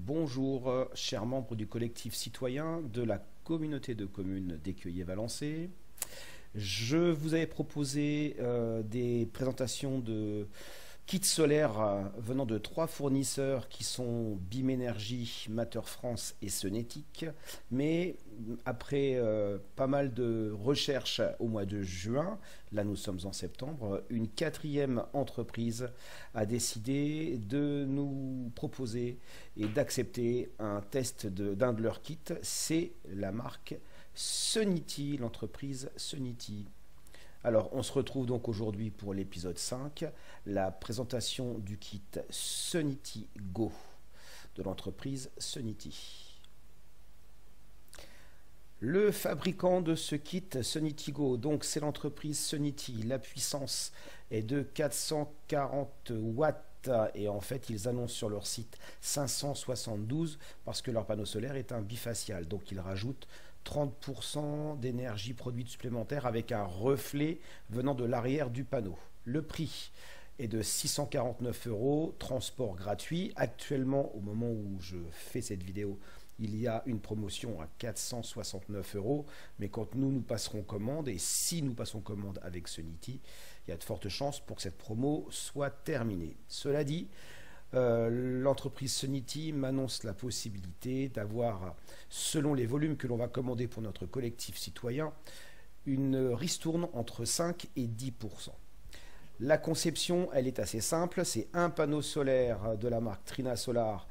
Bonjour, chers membres du collectif citoyen de la communauté de communes d'Écueillé-Valençay. Je vous avais proposé des présentations de kits solaires venant de 3 fournisseurs qui sont Bimenergie, Matter France et Sonetic. Mais après pas mal de recherches au mois de juin, là nous sommes en septembre, une 4e entreprise a décidé de nous proposer et d'accepter un test d'un de leurs kits. C'est la marque Sonity, l'entreprise Sonity. Alors, on se retrouve donc aujourd'hui pour l'épisode 5, la présentation du kit Sonity Go de l'entreprise Sonity. Le fabricant de ce kit Sonity Go, donc c'est l'entreprise Sonity. La puissance est de 440 watts et en fait ils annoncent sur leur site 572 parce que leur panneau solaire est un bifacial. Donc ils rajoutent 30% d'énergie produite supplémentaire avec un reflet venant de l'arrière du panneau. Le prix est de 649 €, transport gratuit. Actuellement, au moment où je fais cette vidéo, il y a une promotion à 469 €, mais quand nous passerons commande, et si nous passons commande avec Sonity, il y a de fortes chances pour que cette promo soit terminée. Cela dit, l'entreprise Sonity m'annonce la possibilité d'avoir, selon les volumes que l'on va commander pour notre collectif citoyen, une ristourne entre 5 et 10%. La conception, elle est assez simple, c'est un panneau solaire de la marque Trina Solar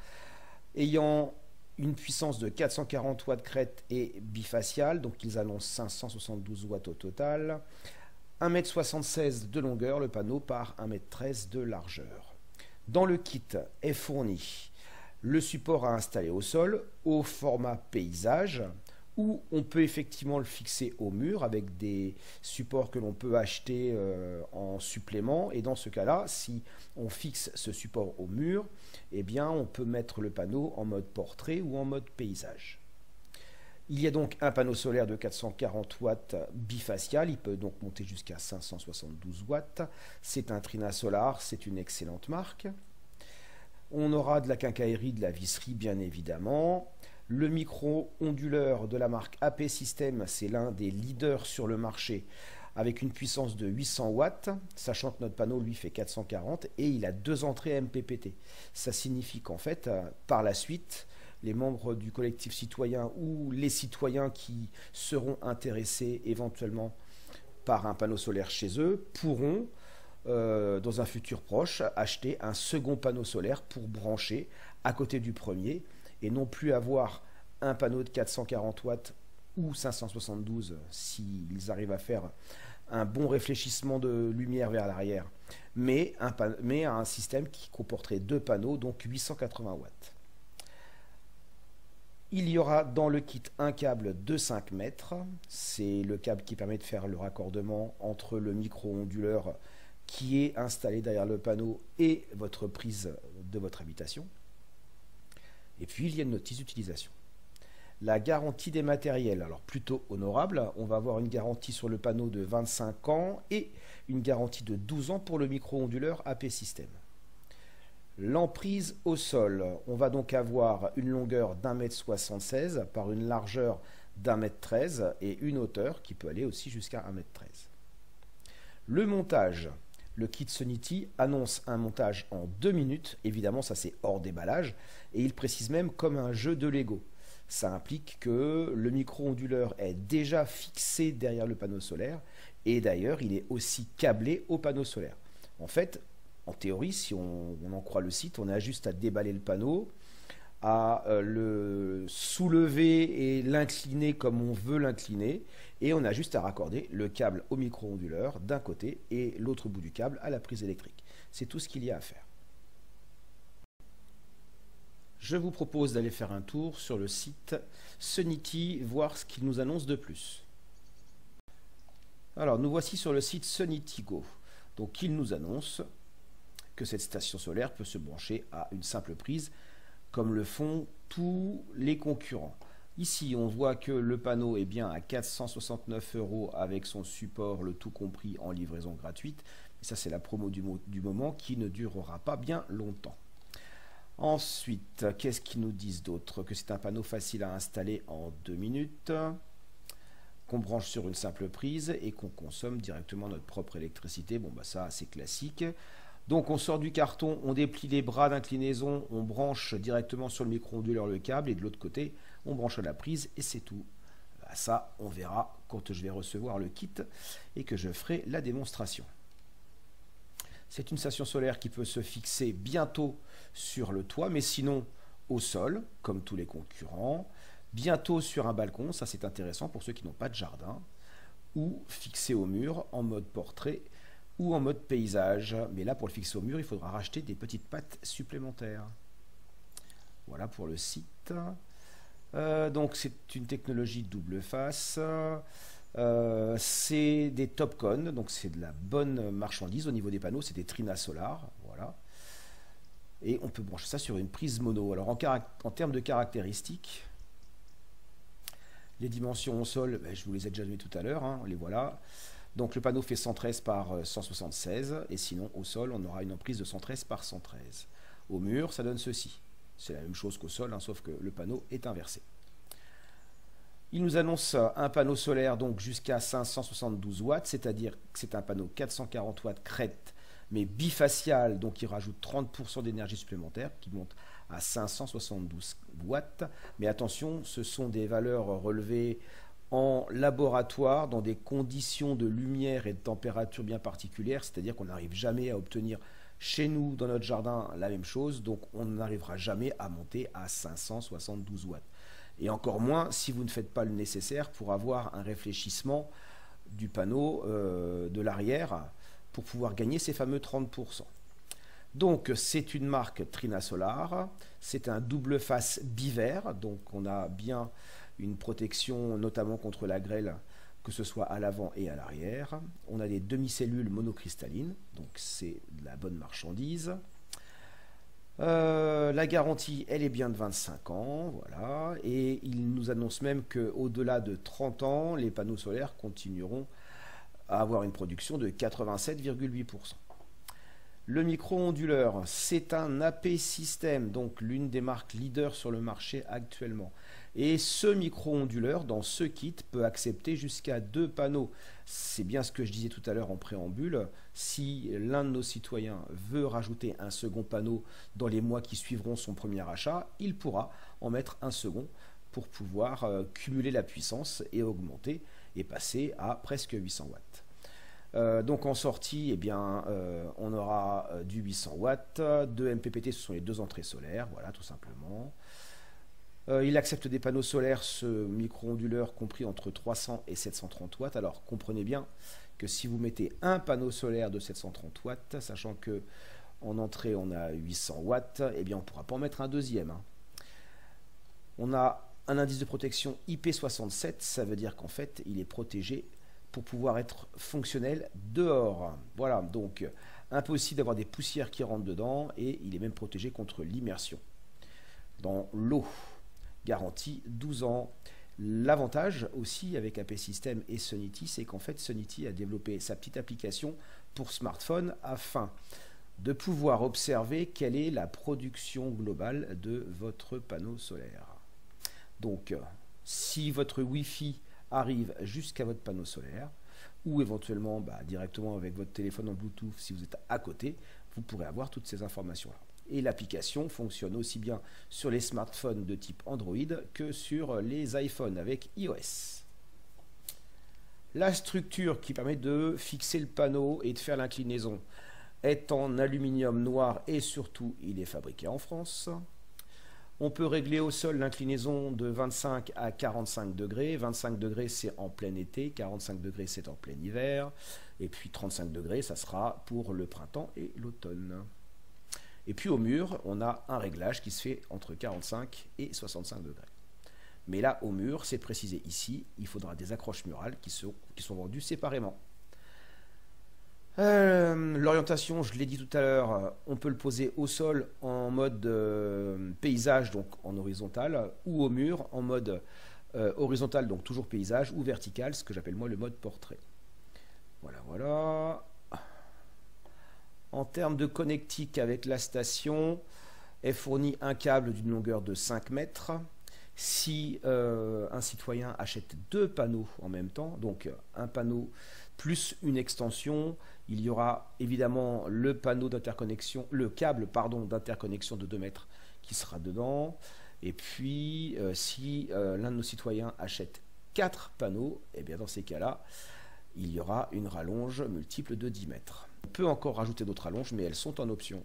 ayant une puissance de 440 watts crête et bifacial, donc ils annoncent 572 watts au total, 1,76 m de longueur le panneau par 1,13 m de largeur. Dans le kit est fourni le support à installer au sol au format paysage, où on peut effectivement le fixer au mur avec des supports que l'on peut acheter en supplément. Et dans ce cas-là, si on fixe ce support au mur, eh bien on peut mettre le panneau en mode portrait ou en mode paysage. Il y a donc un panneau solaire de 440 watts bifacial, il peut donc monter jusqu'à 572 watts. C'est un Trina Solar, c'est une excellente marque. On aura de la quincaillerie, de la visserie bien évidemment. Le micro-onduleur de la marque AP System, c'est l'un des leaders sur le marché avec une puissance de 800 watts, sachant que notre panneau lui fait 440 et il a 2 entrées MPPT. Ça signifie qu'en fait, par la suite, les membres du collectif citoyen ou les citoyens qui seront intéressés éventuellement par un panneau solaire chez eux pourront, dans un futur proche, acheter un second panneau solaire pour brancher à côté du premier et non plus avoir un panneau de 440 watts ou 572 s'ils arrivent à faire un bon réfléchissement de lumière vers l'arrière, mais un système qui comporterait 2 panneaux, donc 880 watts. Il y aura dans le kit un câble de 5 mètres, c'est le câble qui permet de faire le raccordement entre le micro-onduleur qui est installé derrière le panneau et votre prise de votre habitation. Et puis il y a une notice d'utilisation. La garantie des matériels, alors plutôt honorable, on va avoir une garantie sur le panneau de 25 ans et une garantie de 12 ans pour le micro-onduleur AP System. L'emprise au sol, on va donc avoir une longueur d'1,76 m par une largeur d'1,13 m et une hauteur qui peut aller aussi jusqu'à 1,13 m. Le montage, le kit Sonity annonce un montage en 2 minutes, évidemment ça c'est hors déballage, et il précise même comme un jeu de Lego. Ça implique que le micro-onduleur est déjà fixé derrière le panneau solaire, et d'ailleurs il est aussi câblé au panneau solaire. En fait, en théorie, si on en croit le site, on a juste à déballer le panneau, à le soulever et l'incliner comme on veut l'incliner, et on a juste à raccorder le câble au micro-onduleur d'un côté et l'autre bout du câble à la prise électrique. C'est tout ce qu'il y a à faire. Je vous propose d'aller faire un tour sur le site Sonity, voir ce qu'il nous annonce de plus. Alors, nous voici sur le site Sonity Go. Donc, il nous annonce que cette station solaire peut se brancher à une simple prise, comme le font tous les concurrents. Ici, on voit que le panneau est bien à 469 € avec son support, le tout compris en livraison gratuite. Et ça, c'est la promo du moment qui ne durera pas bien longtemps. Ensuite, qu'est-ce qu'ils nous disent d'autre? Que c'est un panneau facile à installer en 2 minutes, qu'on branche sur une simple prise et qu'on consomme directement notre propre électricité. Bon, bah ça, c'est classique. Donc, on sort du carton, on déplie les bras d'inclinaison, on branche directement sur le micro-onduleur le câble et de l'autre côté, on branche à la prise et c'est tout. Bah, ça, on verra quand je vais recevoir le kit et que je ferai la démonstration. C'est une station solaire qui peut se fixer bientôt sur le toit, mais sinon au sol, comme tous les concurrents, bientôt sur un balcon, ça c'est intéressant pour ceux qui n'ont pas de jardin, ou fixé au mur en mode portrait ou en mode paysage. Mais là, pour le fixer au mur, il faudra racheter des petites pattes supplémentaires. Voilà pour le site. Donc c'est une technologie double face. C'est des Topcon, donc c'est de la bonne marchandise au niveau des panneaux, c'est des Trina Solar, voilà. Et on peut brancher ça sur une prise mono. Alors en termes de caractéristiques, les dimensions au sol, ben, je vous les ai déjà données tout à l'heure, hein, les voilà. Donc le panneau fait 113 par 176, et sinon au sol on aura une emprise de 113 par 113. Au mur, ça donne ceci. C'est la même chose qu'au sol, hein, sauf que le panneau est inversé. Il nous annonce un panneau solaire donc jusqu'à 572 watts, c'est-à-dire que c'est un panneau 440 watts crête, mais bifacial, donc il rajoute 30% d'énergie supplémentaire, qui monte à 572 watts. Mais attention, ce sont des valeurs relevées en laboratoire, dans des conditions de lumière et de température bien particulières, c'est-à-dire qu'on n'arrive jamais à obtenir chez nous, dans notre jardin, la même chose, donc on n'arrivera jamais à monter à 572 watts. Et encore moins si vous ne faites pas le nécessaire pour avoir un réfléchissement du panneau de l'arrière pour pouvoir gagner ces fameux 30%. Donc c'est une marque Trina Solar, c'est un double face bivert, donc on a bien une protection notamment contre la grêle, que ce soit à l'avant et à l'arrière. On a des demi-cellules monocristallines, donc c'est de la bonne marchandise. La garantie, elle est bien de 25 ans, voilà, et il nous annonce même qu'au-delà de 30 ans, les panneaux solaires continueront à avoir une production de 87,8%. Le micro-onduleur, c'est un AP System, donc l'une des marques leaders sur le marché actuellement. Et ce micro-onduleur, dans ce kit, peut accepter jusqu'à 2 panneaux. C'est bien ce que je disais tout à l'heure en préambule. Si l'un de nos citoyens veut rajouter un second panneau dans les mois qui suivront son premier achat, il pourra en mettre un second pour pouvoir cumuler la puissance et augmenter et passer à presque 800 watts. Donc en sortie, eh bien, on aura du 800 watts, 2 MPPT, ce sont les 2 entrées solaires, voilà tout simplement. Il accepte des panneaux solaires, ce micro-onduleur compris entre 300 et 730 watts. Alors comprenez bien que si vous mettez un panneau solaire de 730 watts, sachant que en entrée on a 800 watts, eh bien on ne pourra pas en mettre un deuxième. Hein. On a un indice de protection IP67, ça veut dire qu'en fait il est protégé pour pouvoir être fonctionnel dehors. Voilà, donc impossible d'avoir des poussières qui rentrent dedans et il est même protégé contre l'immersion dans l'eau. Garantie 12 ans. L'avantage aussi avec AP System et Sonity, c'est qu'en fait Sonity a développé sa petite application pour smartphone afin de pouvoir observer quelle est la production globale de votre panneau solaire. Donc si votre Wi-Fi arrive jusqu'à votre panneau solaire ou éventuellement directement avec votre téléphone en Bluetooth si vous êtes à côté, vous pourrez avoir toutes ces informations-là. Et l'application fonctionne aussi bien sur les smartphones de type Android que sur les iPhones avec iOS. La structure qui permet de fixer le panneau et de faire l'inclinaison est en aluminium noir et surtout il est fabriqué en France. On peut régler au sol l'inclinaison de 25 à 45 degrés. 25 degrés c'est en plein été, 45 degrés c'est en plein hiver. Et puis 35 degrés ça sera pour le printemps et l'automne. Et puis au mur, on a un réglage qui se fait entre 45 et 65 degrés. Mais là, au mur, c'est précisé ici, il faudra des accroches murales qui sont vendues séparément. L'orientation, je l'ai dit tout à l'heure, on peut le poser au sol en mode paysage, donc en horizontal, ou au mur en mode horizontal, donc toujours paysage, ou vertical, ce que j'appelle moi le mode portrait. Voilà, voilà. En termes de connectique avec la station, est fourni un câble d'une longueur de 5 mètres. Si un citoyen achète 2 panneaux en même temps, donc un panneau plus une extension, il y aura évidemment le panneau d'interconnexion, le câble d'interconnexion de 2 mètres qui sera dedans. Et puis si l'un de nos citoyens achète 4 panneaux, et bien dans ces cas-là, il y aura une rallonge multiple de 10 mètres. On peut encore rajouter d'autres rallonges, mais elles sont en option.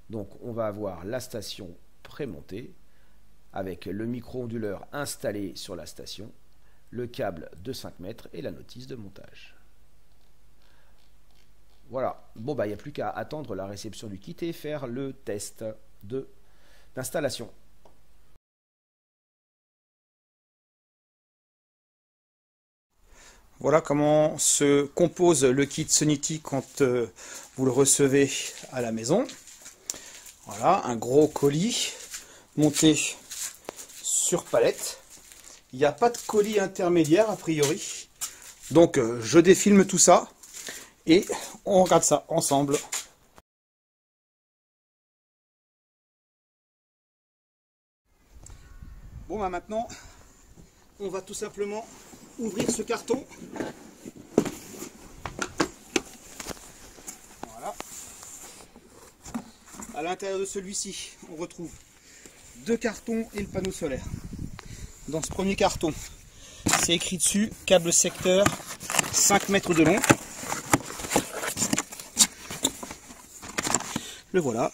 Donc on va avoir la station prémontée, avec le micro-onduleur installé sur la station, le câble de 5 mètres et la notice de montage. Voilà, bon bah il n'y a plus qu'à attendre la réception du kit et faire le test d'installation. Voilà comment se compose le kit Sonity quand vous le recevez à la maison. Voilà, un gros colis monté sur palette. Il n'y a pas de colis intermédiaire a priori. Donc je défilme tout ça et on regarde ça ensemble. Bon bah maintenant on va tout simplement ouvrir ce carton. Voilà. À l'intérieur de celui-ci, on retrouve 2 cartons et le panneau solaire. Dans ce premier carton, c'est écrit dessus câble secteur 5 mètres de long. Le voilà.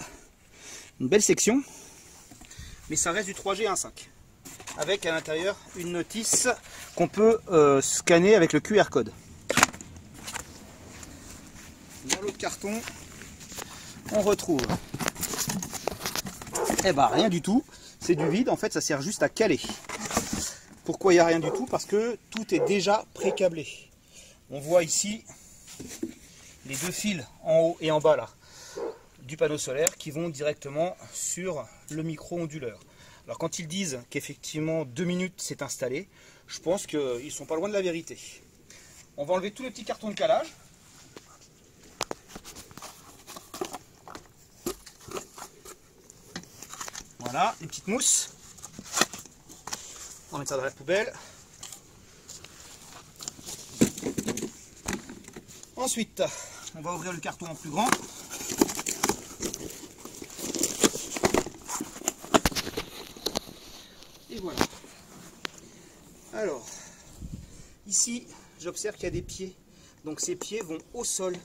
Une belle section, mais ça reste du 3G 1.5. Avec à l'intérieur une notice qu'on peut scanner avec le QR code. Dans l'autre carton, on retrouve rien du tout, c'est du vide, en fait ça sert juste à caler. Pourquoi il n'y a rien du tout? Parce que tout est déjà pré-câblé. On voit ici les 2 fils en haut et en bas là du panneau solaire qui vont directement sur le micro-onduleur. Alors quand ils disent qu'effectivement 2 minutes c'est installé, je pense qu'ils sont pas loin de la vérité. On va enlever tous les petits cartons de calage. Voilà, une petite mousse. On va mettre ça dans la poubelle. Ensuite, on va ouvrir le carton en plus grand. Et voilà. Alors, ici, j'observe qu'il y a des pieds. Donc ces pieds vont au sol.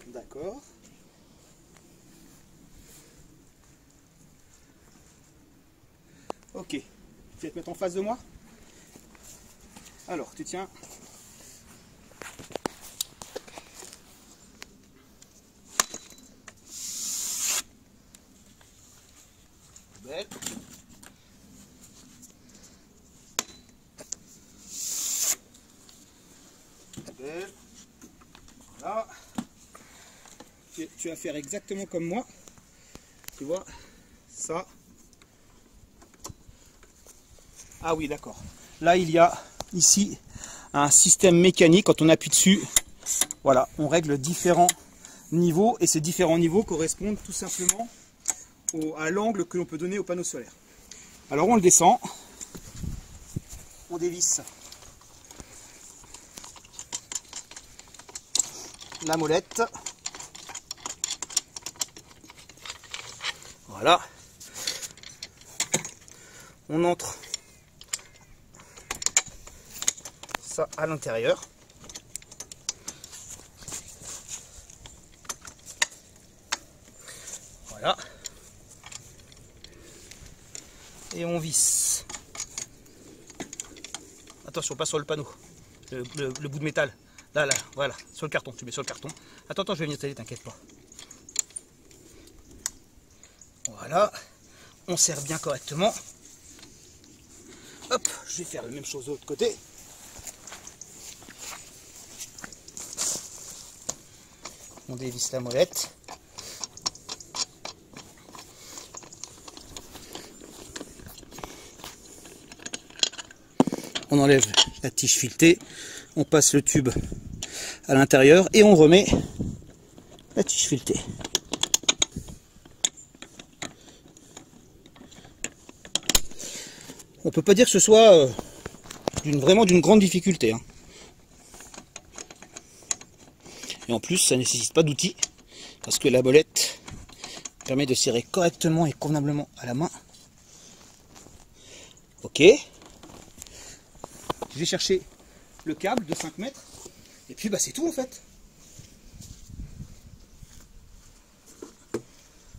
D'accord. Ok. Tu vas te mettre en face de moi? Alors, tu tiens. Belle. Belle. Voilà. Tu vas faire exactement comme moi. Tu vois, ça. Ah oui, d'accord. Là, il y a ici un système mécanique. Quand on appuie dessus, voilà, on règle différents niveaux. Et ces différents niveaux correspondent tout simplement à l'angle que l'on peut donner au panneau solaire. Alors, on le descend. On dévisse la molette. Voilà. On entre ça à l'intérieur. Voilà. Et on visse. Attention, pas sur le panneau. Le bout de métal. Là, voilà. Sur le carton. Tu mets sur le carton. Attends, je vais venir t'aider, t'inquiète pas. Voilà. On serre bien correctement. Hop, je vais faire la même chose de l'autre côté. On dévisse la molette. On enlève la tige filetée. On passe le tube à l'intérieur et on remet la tige filetée. on peut pas dire que ce soit vraiment d'une grande difficulté, hein. Et en plus, ça ne nécessite pas d'outils, parce que la bolette permet de serrer correctement et convenablement à la main. Ok. Je vais chercher le câble de 5 mètres, et puis bah, c'est tout en fait.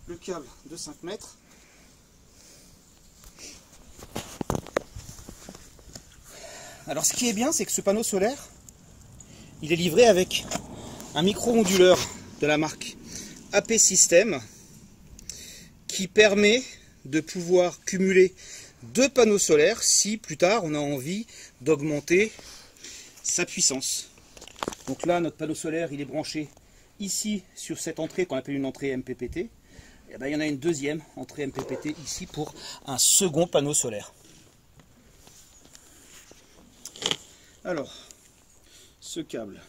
Le câble de 5 mètres. Alors ce qui est bien, c'est que ce panneau solaire, il est livré avec un micro-onduleur de la marque AP System qui permet de pouvoir cumuler 2 panneaux solaires si plus tard on a envie d'augmenter sa puissance. Donc là, notre panneau solaire, il est branché ici sur cette entrée qu'on appelle une entrée MPPT. Et ben, il y en a une deuxième entrée MPPT ici pour un second panneau solaire. Alors, ce câble.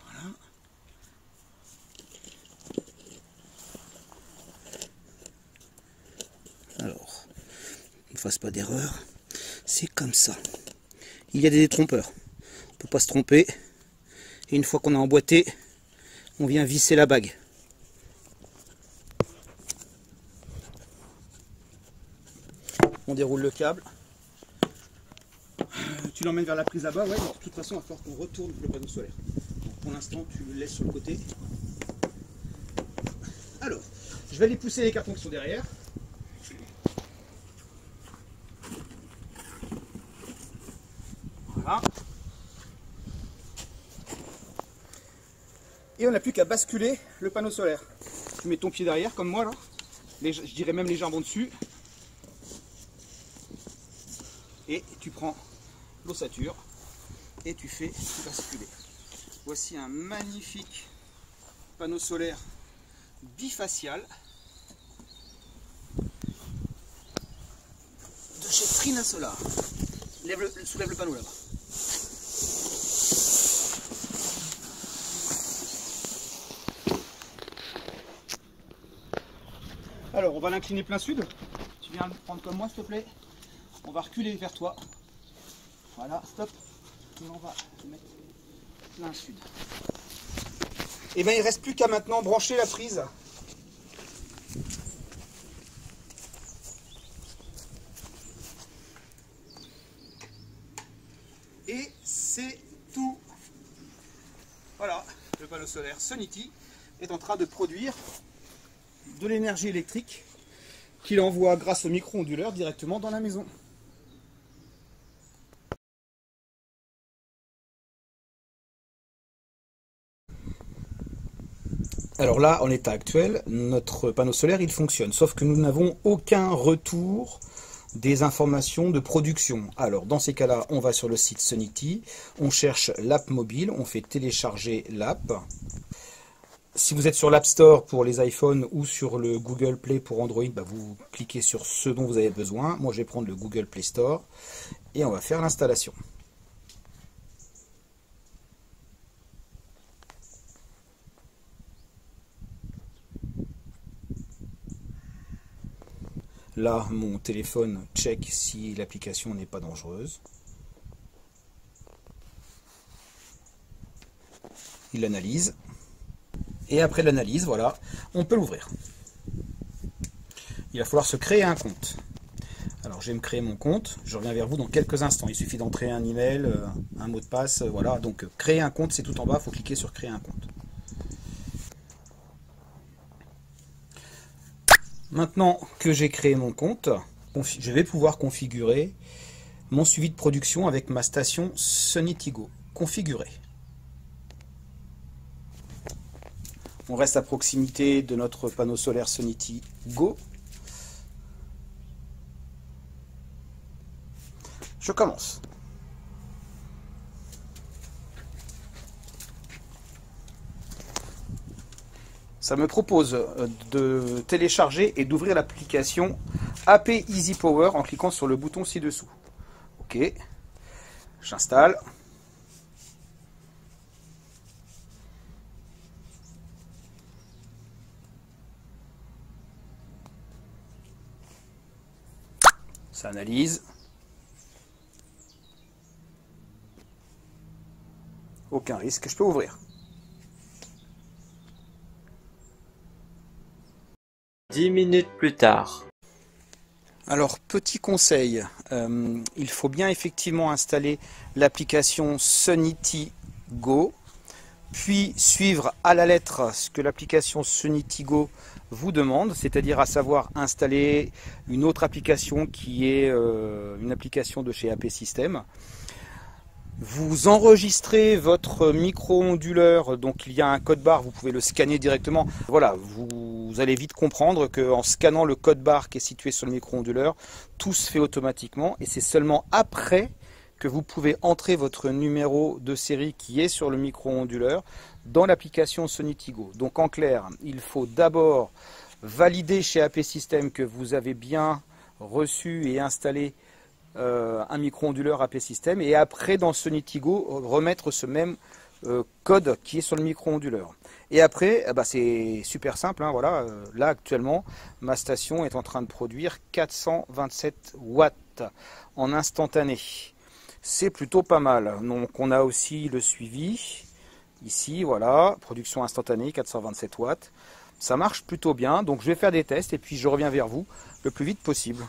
Voilà. Alors, ne fasse pas d'erreur. C'est comme ça. Il y a des détrompeurs. On ne peut pas se tromper. Et une fois qu'on a emboîté, on vient visser la bague. On déroule le câble. Tu l'emmènes vers la prise là-bas. Ouais, alors, de toute façon, il va falloir qu'on retourne le panneau solaire. Donc, pour l'instant, tu le laisses sur le côté. Alors, je vais aller pousser les cartons qui sont derrière. Voilà. Et on n'a plus qu'à basculer le panneau solaire. Tu mets ton pied derrière, comme moi là. Je dirais même les jambes en dessus. Et tu prends l'ossature et tu fais basculer. Voici un magnifique panneau solaire bifacial de chez Trina Solar. Soulève le panneau là-bas. Alors on va l'incliner plein sud. Tu viens le prendre comme moi s'il te plaît. On va reculer vers toi. Voilà, stop. Et on va le mettre plein sud. Et bien il ne reste plus qu'à maintenant brancher la prise. Et c'est tout. Voilà, le panneau solaire Sonity est en train de produire de l'énergie électrique qu'il envoie grâce au micro-onduleur directement dans la maison. Alors là, en l'état actuel, notre panneau solaire, il fonctionne. Sauf que nous n'avons aucun retour des informations de production. Alors, dans ces cas-là, on va sur le site Sonity, on cherche l'app mobile, on fait télécharger l'app. Si vous êtes sur l'App Store pour les iPhones ou sur le Google Play pour Android, bah vous cliquez sur ce dont vous avez besoin. Moi, je vais prendre le Google Play Store et on va faire l'installation. Là, mon téléphone check si l'application n'est pas dangereuse. Il l'analyse. Et après l'analyse, voilà, on peut l'ouvrir. Il va falloir se créer un compte. Alors, je vais me créer mon compte. Je reviens vers vous dans quelques instants. Il suffit d'entrer un email, un mot de passe. Voilà, donc créer un compte, c'est tout en bas. Il faut cliquer sur créer un compte. Maintenant que j'ai créé mon compte, je vais pouvoir configurer mon suivi de production avec ma station Sonity Go. Configurer. On reste à proximité de notre panneau solaire Sonity Go. Je commence. Ça me propose de télécharger et d'ouvrir l'application AP Easy Power en cliquant sur le bouton ci-dessous. Ok, j'installe. Ça analyse. Aucun risque, je peux ouvrir. 10 minutes plus tard. Alors, petit conseil, il faut bien effectivement installer l'application Sonity Go, puis suivre à la lettre ce que l'application Sonity Go vous demande, c'est-à-dire à savoir installer une autre application qui est une application de chez AP System. Vous enregistrez votre micro-onduleur, donc il y a un code barre, vous pouvez le scanner directement. Voilà, vous allez vite comprendre qu'en scannant le code barre qui est situé sur le micro-onduleur, tout se fait automatiquement et c'est seulement après que vous pouvez entrer votre numéro de série qui est sur le micro-onduleur dans l'application Sonity Go. Donc en clair, il faut d'abord valider chez AP System que vous avez bien reçu et installé un micro-onduleur AP System et après dans Sonity Go remettre ce même code qui est sur le micro-onduleur. Et après, c'est super simple, hein, voilà, là actuellement ma station est en train de produire 427 watts en instantané. C'est plutôt pas mal. Donc on a aussi le suivi, ici voilà, production instantanée 427 watts. Ça marche plutôt bien, donc je vais faire des tests et puis je reviens vers vous le plus vite possible.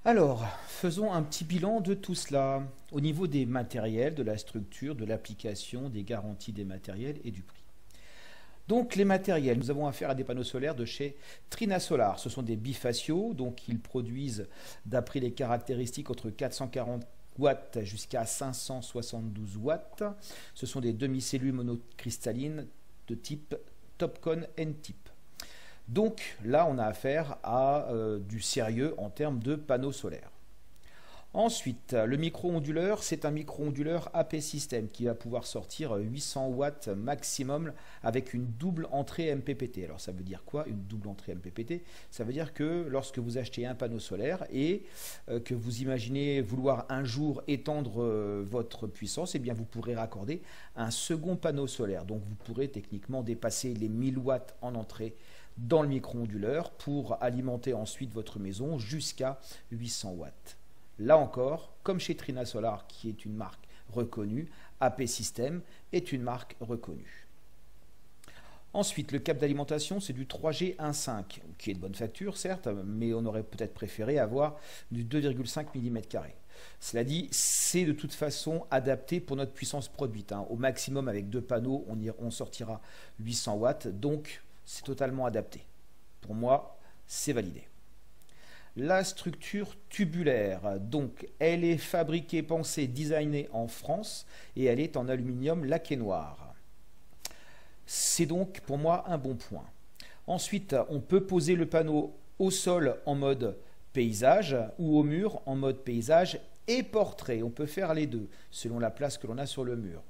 Alors, faisons un petit bilan de tout cela. Au niveau des matériels, de la structure, de l'application, des garanties des matériels et du prix. Donc les matériels, nous avons affaire à des panneaux solaires de chez Trina Solar. Ce sont des bifaciaux, donc ils produisent d'après les caractéristiques entre 440 watts jusqu'à 572 watts. Ce sont des demi-cellules monocristallines de type Topcon N-type. Donc là, on a affaire à du sérieux en termes de panneaux solaires. Ensuite, le micro-onduleur, c'est un micro-onduleur AP System qui va pouvoir sortir 800 watts maximum avec une double entrée MPPT. Alors ça veut dire quoi, une double entrée MPPT? Ça veut dire que lorsque vous achetez un panneau solaire et que vous imaginez vouloir un jour étendre votre puissance, eh bien vous pourrez raccorder un second panneau solaire. Donc vous pourrez techniquement dépasser les 1000 watts en entrée dans le micro-onduleur pour alimenter ensuite votre maison jusqu'à 800 watts. Là encore, comme chez Trina Solar, qui est une marque reconnue, AP System est une marque reconnue. Ensuite, le câble d'alimentation, c'est du 3G 1.5, qui est de bonne facture, certes, mais on aurait peut-être préféré avoir du 2,5 mm². Cela dit, c'est de toute façon adapté pour notre puissance produite. Au maximum, avec deux panneaux, on sortira 800 watts, donc c'est totalement adapté. Pour moi, c'est validé. La structure tubulaire, donc elle est fabriquée, pensée, designée en France et elle est en aluminium laqué noir. C'est donc pour moi un bon point. Ensuite, on peut poser le panneau au sol en mode paysage ou au mur en mode paysage et portrait. On peut faire les deux selon la place que l'on a sur le mur.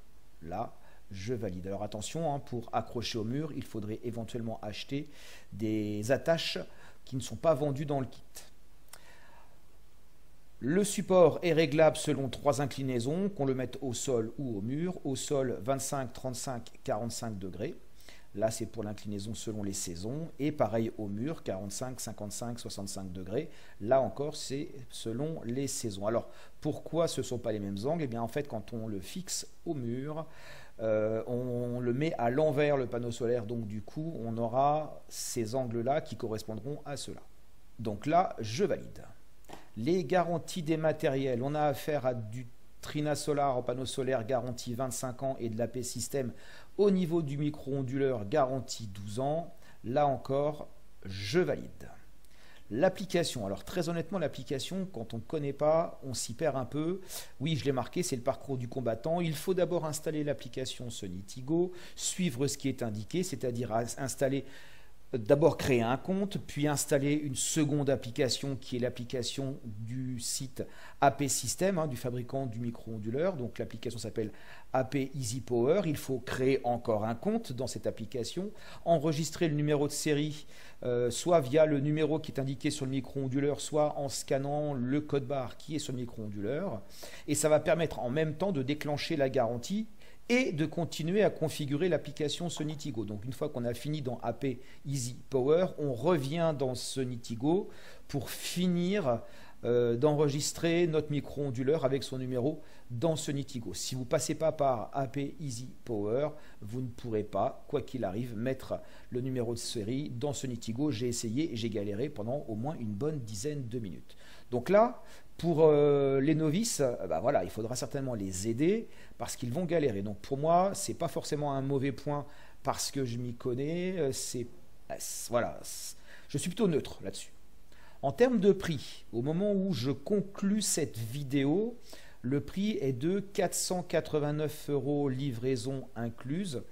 Là, je valide. Alors attention, pour accrocher au mur, il faudrait éventuellement acheter des attaches qui ne sont pas vendues dans le kit. Le support est réglable selon 3 inclinaisons, qu'on le mette au sol ou au mur. Au sol, 25, 35, 45 degrés. Là, c'est pour l'inclinaison selon les saisons. Et pareil au mur, 45, 55, 65 degrés. Là encore, c'est selon les saisons. Alors, pourquoi ce ne sont pas les mêmes angles? Eh bien, en fait, quand on le fixe au mur, on le met à l'envers, le panneau solaire. Donc, du coup, on aura ces angles-là qui correspondront à cela. Donc là, je valide. Les garanties des matériels, on a affaire à du Trina Solar en panneau solaire garantie 25 ans et de l'AP System au niveau du micro-onduleur garantie 12 ans. Là encore, je valide. L'application, alors très honnêtement l'application, quand on ne connaît pas, on s'y perd un peu. Oui, je l'ai marqué, c'est le parcours du combattant. Il faut d'abord installer l'application Sonity Go, suivre ce qui est indiqué, c'est-à-dire installer... D'abord créer un compte, puis installer une seconde application qui est l'application du site AP System, du fabricant du micro-onduleur. Donc l'application s'appelle AP Easy Power. Il faut créer encore un compte dans cette application, enregistrer le numéro de série, soit via le numéro qui est indiqué sur le micro-onduleur, soit en scannant le code barre qui est sur le micro-onduleur. Et ça va permettre en même temps de déclencher la garantie et de continuer à configurer l'application Sonitigo. Donc une fois qu'on a fini dans AP Easy Power, on revient dans Sonitigo pour finir d'enregistrer notre micro-onduleur avec son numéro dans Sonitigo. Si vous ne passez pas par AP Easy Power, vous ne pourrez pas, quoi qu'il arrive, mettre le numéro de série dans Sonitigo. J'ai essayé et j'ai galéré pendant au moins une bonne dizaine de minutes. Donc là, pour les novices, voilà, il faudra certainement les aider parce qu'ils vont galérer. Donc pour moi, ce n'est pas forcément un mauvais point parce que je m'y connais. Voilà, je suis plutôt neutre là-dessus. En termes de prix, au moment où je conclus cette vidéo, le prix est de 489 € livraison incluse.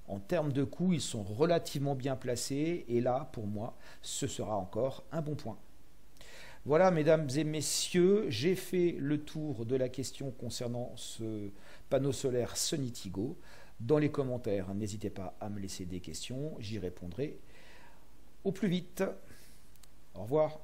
En termes de coût, ils sont relativement bien placés et là, pour moi, ce sera encore un bon point. Voilà, mesdames et messieurs, j'ai fait le tour de la question concernant ce panneau solaire Sonitigo. Dans les commentaires, n'hésitez pas à me laisser des questions, j'y répondrai au plus vite. Au revoir.